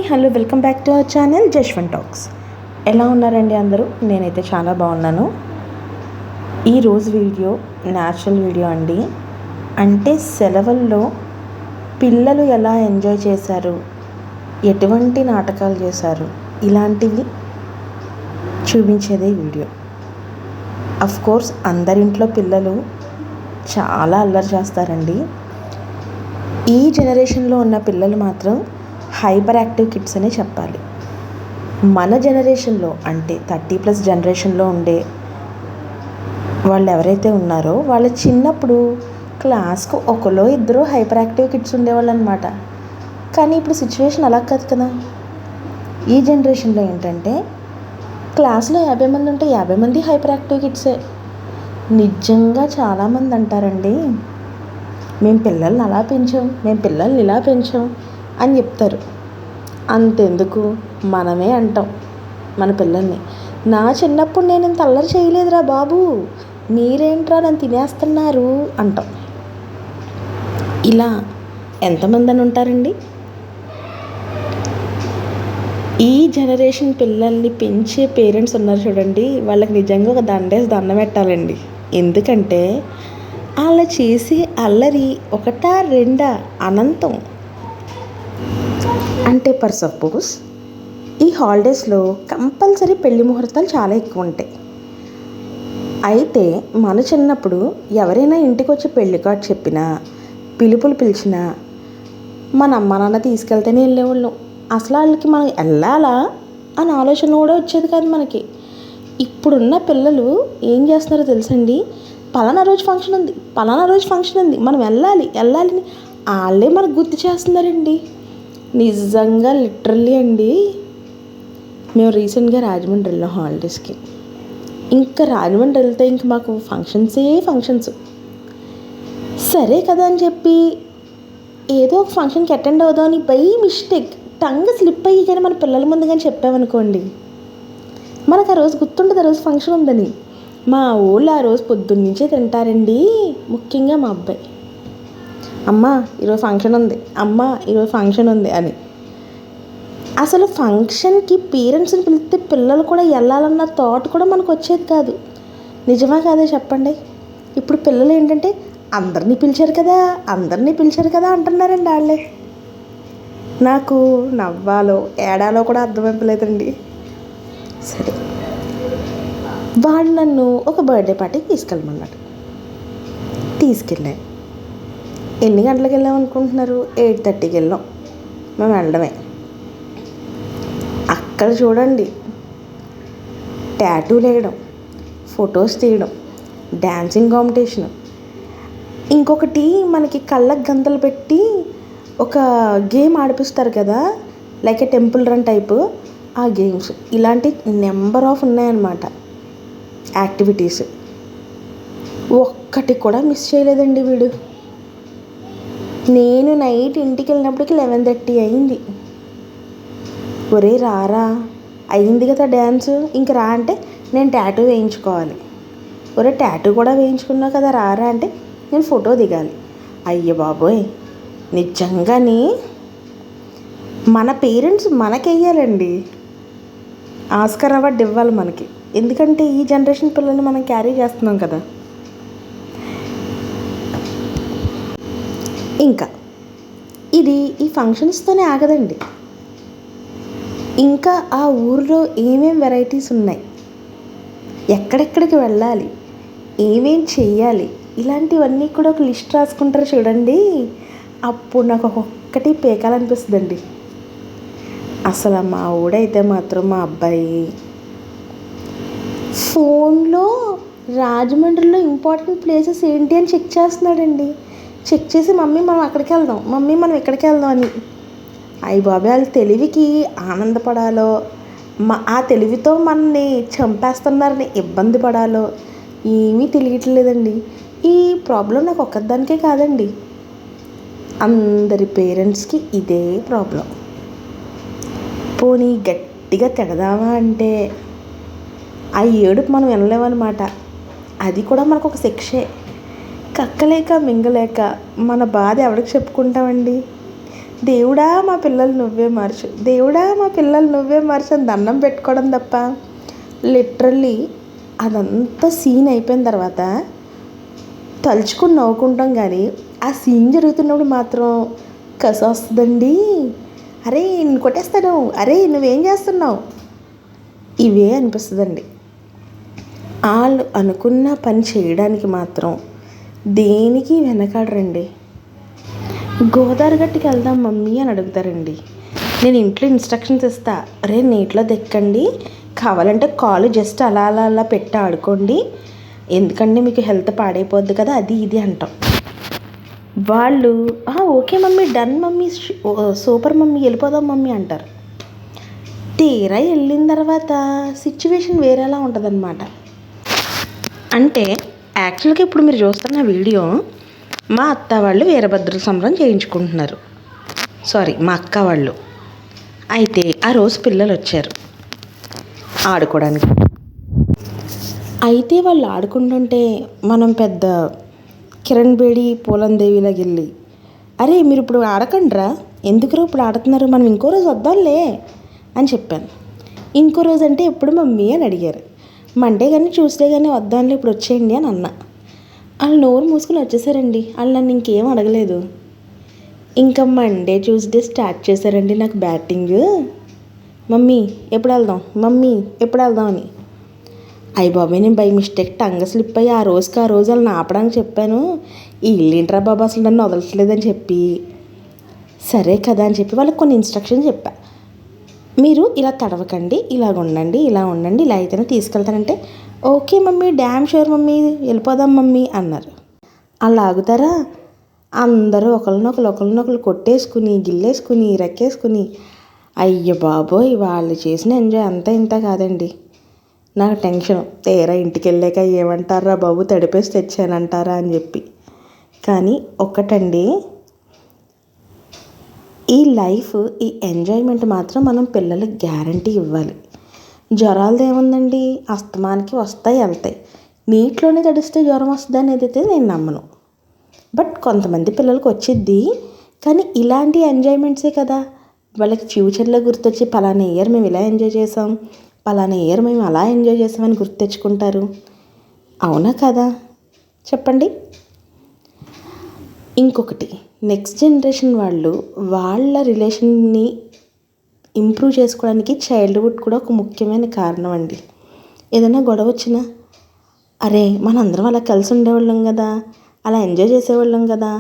Hello welcome back to our channel Jashwanth talks. ఎలా ఉన్నారండి అందరూ? నేనైతే చాలా బాగున్నాను. ఈరోజు వీడియో న్యాచురల్ వీడియో అండి. అంటే సెలవుల్లో పిల్లలు ఎలా ఎంజాయ్ చేశారు, ఎటువంటి నాటకాలు చేశారు, ఇలాంటివి చూపించేదే వీడియో. కోర్స్ అందరింట్లో పిల్లలు చాలా అల్లరి చేస్తారండి. ఈ జనరేషన్లో ఉన్న పిల్లలు మాత్రం హైపర్ యాక్టివ్ కిడ్స్ అనే చెప్పాలి. మన జనరేషన్లో అంటే 30+ జనరేషన్లో ఉండే వాళ్ళు ఎవరైతే ఉన్నారో వాళ్ళ చిన్నప్పుడు క్లాస్కు ఒకరో ఇద్దరు హైపర్ యాక్టివ్ కిడ్స్ ఉండేవాళ్ళు అనమాట. కానీ ఇప్పుడు సిచ్యువేషన్ అలా కాదు కదా. ఈ జనరేషన్లో ఏంటంటే క్లాస్లో 50 మంది ఉంటే 50 మంది హైపర్ యాక్టివ్ కిడ్సే. నిజంగా చాలామంది అంటారండి, మేము పిల్లల్ని అలా పెంచాం, మేము పిల్లల్ని ఇలా పెంచాం అని చెప్తారు. అంతెందుకు, మనమే అంటాం మన పిల్లల్ని, నా చిన్నప్పుడు నేను ఇంత అల్లరి చేయలేదురా బాబు, మీరేంట్రా నన్ను తినేస్తున్నారు అంటాం. ఇలా ఎంతమంది అని ఉంటారండి. ఈ జనరేషన్ పిల్లల్ని పెంచే పేరెంట్స్ ఉన్నారు చూడండి, వాళ్ళకి నిజంగా ఒక దండం పెట్టాలండి. ఎందుకంటే వాళ్ళు చేసే అల్లరి ఒకటా రెండా అనంతం. అంటే ఫర్ సపోజ్ ఈ హాలిడేస్లో కంపల్సరీ పెళ్లి ముహూర్తాలు చాలా ఎక్కువ ఉంటాయి. అయితే మన చిన్నప్పుడు ఎవరైనా ఇంటికి వచ్చి పెళ్లి కార్డు చెప్పినా, పిలుపులు పిలిచినా మన అమ్మ నాన్న తీసుకెళ్తేనే వెళ్ళేవాళ్ళం. అసలు వాళ్ళకి మనం వెళ్ళాలా అని ఆలోచన కూడా వచ్చేది కాదు మనకి. ఇప్పుడున్న పిల్లలు ఏం చేస్తున్నారో తెలుసండి, పలానా రోజు ఫంక్షన్ ఉంది, మనం వెళ్ళాలి అని వాళ్ళే మనకు గుర్తు చేస్తున్నారండి. నిజంగా లిటరల్లీ అండి. మేము రీసెంట్గా రాజమండ్రి వెళ్ళాం హాలిడేస్కి. ఇంకా రాజమండ్రి వెళ్తే ఇంక మాకు ఫంక్షన్స్. సరే కదా అని చెప్పి ఏదో ఒక ఫంక్షన్కి అటెండ్ అవుదామని బై మిస్టేక్ టంగ్ స్లిప్ అయ్యి కానీ మన పిల్లల ముందు కానీ చెప్పామనుకోండి, మనకు ఆ రోజు గుర్తుండదు ఆ రోజు ఫంక్షన్ ఉందని. మా ఊళ్ళో ఆ రోజు పొద్దున్నుంచే తింటారండి. ముఖ్యంగా మా అబ్బాయి, అమ్మ ఈరోజు ఫంక్షన్ ఉంది అని. అసలు ఫంక్షన్కి పేరెంట్స్ని పిలిస్తే పిల్లలు కూడా వెళ్ళాలన్న థాట్ కూడా మనకు వచ్చేది కాదు. నిజమా కాదే చెప్పండి. ఇప్పుడు పిల్లలు ఏంటంటే అందరినీ పిలిచారు కదా అంటున్నారండి వాళ్ళే. నాకు నవ్వాలో ఏడాలో కూడా అర్థమైపోలేదండి. సరే, వాడు నన్ను ఒక బర్త్డే పార్టీకి తీసుకెళ్ళమన్నాడు. తీసుకెళ్ళాను. ఎన్ని గంటలకు వెళ్ళాం అనుకుంటున్నారు? 8:30కి వెళ్ళాం. మేము వెళ్ళడమే. అక్కడ చూడండి, టాటూలు వేయడం, ఫొటోస్ తీయడం, డ్యాన్సింగ్ కాంపిటీషన్, ఇంకొకటి మనకి కళ్ళకు గంతలు పెట్టి ఒక గేమ్ ఆడిపిస్తారు కదా, లైక్ ఏ టెంపుల్ రన్ టైపు, ఆ గేమ్స్, ఇలాంటి నెంబర్ ఆఫ్ ఉన్నాయన్నమాట యాక్టివిటీస్. ఒక్కటి కూడా మిస్ చేయలేదండి వీడు. నేను నైట్ ఇంటికి వెళ్ళినప్పటికి 11:30 అయింది. ఒరే రారా, అయింది కదా డ్యాన్స్, ఇంక రా అంటే నేను టాటూ వేయించుకోవాలి. ఒరే టాటూ కూడా వేయించుకున్నావు కదా రారా అంటే నేను ఫోటో దిగాలి. అయ్య బాబోయ్, నిజంగానే మన పేరెంట్స్ మనకెయ్యాలండి, ఆస్కార్ అవార్డు ఇవ్వాలి మనకి. ఎందుకంటే ఈ జనరేషన్ పిల్లల్ని మనం క్యారీ చేస్తున్నాం కదా. ఇంకా ఇది ఈ ఫంక్షన్స్తోనే ఆగదండి. ఇంకా ఆ ఊరిలో ఏమేం వెరైటీస్ ఉన్నాయి, ఎక్కడెక్కడికి వెళ్ళాలి, ఏమేం చెయ్యాలి, ఇలాంటివన్నీ కూడా ఒక లిస్ట్ రాసుకుంటారు చూడండి. అప్పుడు నాకు ఒక్కొక్కటి పేకాలనిపిస్తుందండి. అసలు మా ఊడైతే మాత్రం మా అబ్బాయి ఫోన్లో రాజమండ్రిలో ఇంపార్టెంట్ ప్లేసెస్ ఏంటి అని చెక్ చేస్తున్నాడండి. చెక్ చేసి మమ్మీ మనం అక్కడికి వెళ్దాం, మమ్మీ మనం ఇక్కడికి వెళ్దాం అని. అయ్య బాబాయ్, వాళ్ళ తెలివికి ఆనందపడాలో, ఆ తెలివితో మనల్ని చంపేస్తున్నారని ఇబ్బంది పడాలో ఏమీ తెలియట్లేదండి. ఈ ప్రాబ్లం నాకు ఒక్కదానికే కాదండి, అందరి పేరెంట్స్కి ఇదే ప్రాబ్లం. పోనీ గట్టిగా తిడదామా అంటే ఆ ఏడుపు మనం వినలేమన్నమాట. అది కూడా మనకు ఒక శిక్షే. కక్కలేక మింగలేక మన బాధ ఎవరికి చెప్పుకుంటామండి. దేవుడా మా పిల్లలు నువ్వే మార్చు, దేవుడా మా పిల్లలు నువ్వే మార్చు అని దండం పెట్టుకోవడం తప్ప లిటరల్లీ అదంతా సీన్ అయిపోయిన తర్వాత తలుచుకుని నవ్వుకుంటాం. కానీ ఆ సీన్ జరుగుతున్నప్పుడు మాత్రం కసి వస్తుందండి. అరే నేను కొట్టేస్తాను, అరే నువ్వేం చేస్తున్నావు, ఇవే అనిపిస్తుందండి. వాళ్ళు అనుకున్న పని చేయడానికి మాత్రం దేనికి వెనకాడరండి. గోదావరి గట్టుకి వెళ్దాం మమ్మీ అని అడుగుతారండి. నేను ఇంట్లో ఇన్స్ట్రక్షన్స్ ఇస్తా, అరే నీటిలో దెక్కండి, కావాలంటే కాలు జస్ట్ అలా అలా అలా పెట్టి ఆడుకోండి, ఎందుకంటే మీకు హెల్త్ పాడైపోద్ది కదా, అది ఇది అంటాం. వాళ్ళు okay mummy, done mummy, super mummy, వెళ్ళిపోదాం మమ్మీ అంటారు. తీరా వెళ్ళిన తర్వాత సిచ్యువేషన్ వేరేలా ఉంటుందన్నమాట. అంటే యాక్చువల్గా ఇప్పుడు మీరు చూస్తున్న వీడియో మా అత్త వాళ్ళు వీరభద్ర సంబరం చేయించుకుంటున్నారు. మా అక్క వాళ్ళు. అయితే ఆ రోజు పిల్లలు వచ్చారు ఆడుకోవడానికి. అయితే వాళ్ళు ఆడుకుంటుంటే మనం పెద్ద కిరణ్ బేడి పూలందేవిలాగా వెళ్ళి, అరే మీరు ఇప్పుడు ఆడకండ్రా, ఎందుకురా ఇప్పుడు ఆడుతున్నారు, మనం ఇంకో రోజు వద్దాంలే అని చెప్పాను. ఇంకో రోజు అంటే ఎప్పుడు మమ్మీ అని అడిగారు. మండే కానీ ట్యూస్డే కానీ వద్దాంలే, ఇప్పుడు వచ్చేయండి అని అన్నా. వాళ్ళు నోరు మూసుకుని వచ్చేసారండి. వాళ్ళు నన్ను ఇంకేం అడగలేదు. ఇంకా మండే ట్యూస్డే స్టార్ట్ చేశారండి నాకు బ్యాటింగ్. మమ్మీ ఎప్పుడు వెళ్దాం, మమ్మీ ఎప్పుడు వెళ్దాం అని. అయ్య బాబాయ్, నేను బై మిస్టేక్ టంగ స్లిప్ అయ్యి ఆ రోజుకి ఆ రోజు వాళ్ళని ఆపడానికి చెప్పాను. వీళ్ళేంట్రా బాబా అసలు నన్ను వదలట్లేదని చెప్పి, సరే కదా అని చెప్పి వాళ్ళకి కొన్ని ఇన్స్ట్రక్షన్స్ చెప్పా. మీరు ఇలా తడవకండి, ఇలాగ ఉండండి, ఇలా ఉండండి, ఇలా అయితేనే తీసుకెళ్తానంటే okay mummy, damn sure mummy, వెళ్ళిపోదాం మమ్మీ అన్నారు. అలా ఆగుతారా? అందరూ ఒకరినొకరు కొట్టేసుకుని గిల్లేసుకుని రెక్కేసుకుని, అయ్య బాబోయ్, వాళ్ళు చేసిన ఎంజాయ్ అంతా ఇంత కాదండి. నాకు టెన్షన్, తీరా ఇంటికి వెళ్ళాక ఏమంటారా బాబు, తడిపేసి తెచ్చానంటారా అని చెప్పి. కానీ ఒక్కటండి, ఈ లైఫ్, ఈ ఎంజాయ్మెంట్ మాత్రం మనం పిల్లలకి గ్యారంటీ ఇవ్వాలి. జ్వరాలది ఏముందండి, అస్తమానికి వస్తాయి వెళ్తాయి. నీటిలోనే తడిస్తే జ్వరం వస్తుంది అనేది అయితే నేను నమ్మను. బట్ కొంతమంది పిల్లలకు వచ్చిద్ది. కానీ ఇలాంటి ఎంజాయ్మెంట్సే కదా వాళ్ళకి ఫ్యూచర్లో గుర్తొచ్చి, పలానా ఇయర్ మేము ఇలా ఎంజాయ్ చేసాం, పలానా ఇయర్ మేము అలా ఎంజాయ్ చేసామని గుర్తు తెచ్చుకుంటారు. అవునా కదా చెప్పండి. ఇంకొకటి, నెక్స్ట్ జనరేషన్ వాళ్ళు వాళ్ళ రిలేషన్ని ఇంప్రూవ్ చేసుకోవడానికి చైల్డ్హుడ్ కూడా ఒక ముఖ్యమైన కారణం అండి. ఏదైనా గొడవ వచ్చినా, అరే మనందరం అలా కలిసి ఉండేవాళ్ళం కదా, అలా ఎంజాయ్ చేసేవాళ్ళం కదా,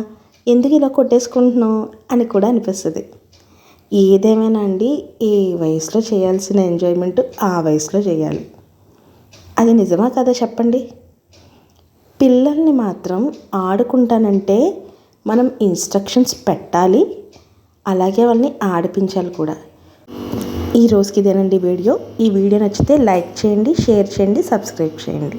ఎందుకు ఇలా కొట్టేసుకుంటున్నాం అని కూడా అనిపిస్తుంది. ఏదేమైనా అండి, ఏ వయసులో చేయాల్సిన ఎంజాయ్మెంట్ ఆ వయసులో చేయాలి. అది నిజమా కదా చెప్పండి. పిల్లల్ని మాత్రం ఆడుకుంటానంటే మనం ఇన్స్ట్రక్షన్స్ పెట్టాలి, అలాగే వాళ్ళని ఆడిపించాలి కూడా. ఈ రోజుకి ఇదేనండి వీడియో. ఈ వీడియో నచ్చితే లైక్ చేయండి, షేర్ చేయండి, సబ్స్క్రైబ్ చేయండి.